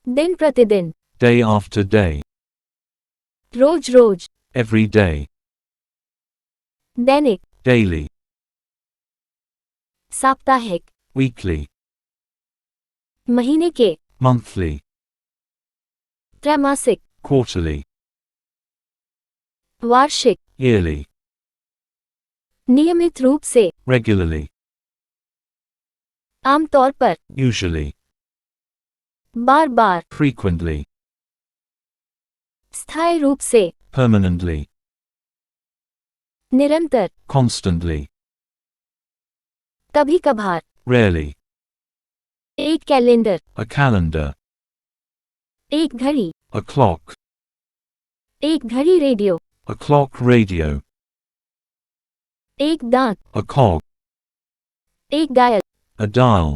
दिन प्रतिदिन, day after day, रोज रोज, every day, दैनिक, daily, साप्ताहिक, weekly, महीने के, monthly, त्रैमासिक, quarterly, वार्षिक, yearly, नियमित रूप से, regularly, आमतौर पर, usually, बार बार, frequently, स्थायी रूप से, permanently, निरंतर, constantly, कभी कभार, rarely, एक कैलेंडर, a calendar, एक घड़ी, a clock, एक घड़ी रेडियो, a clock radio, एक दांत, a cog, एक डायल, a dial,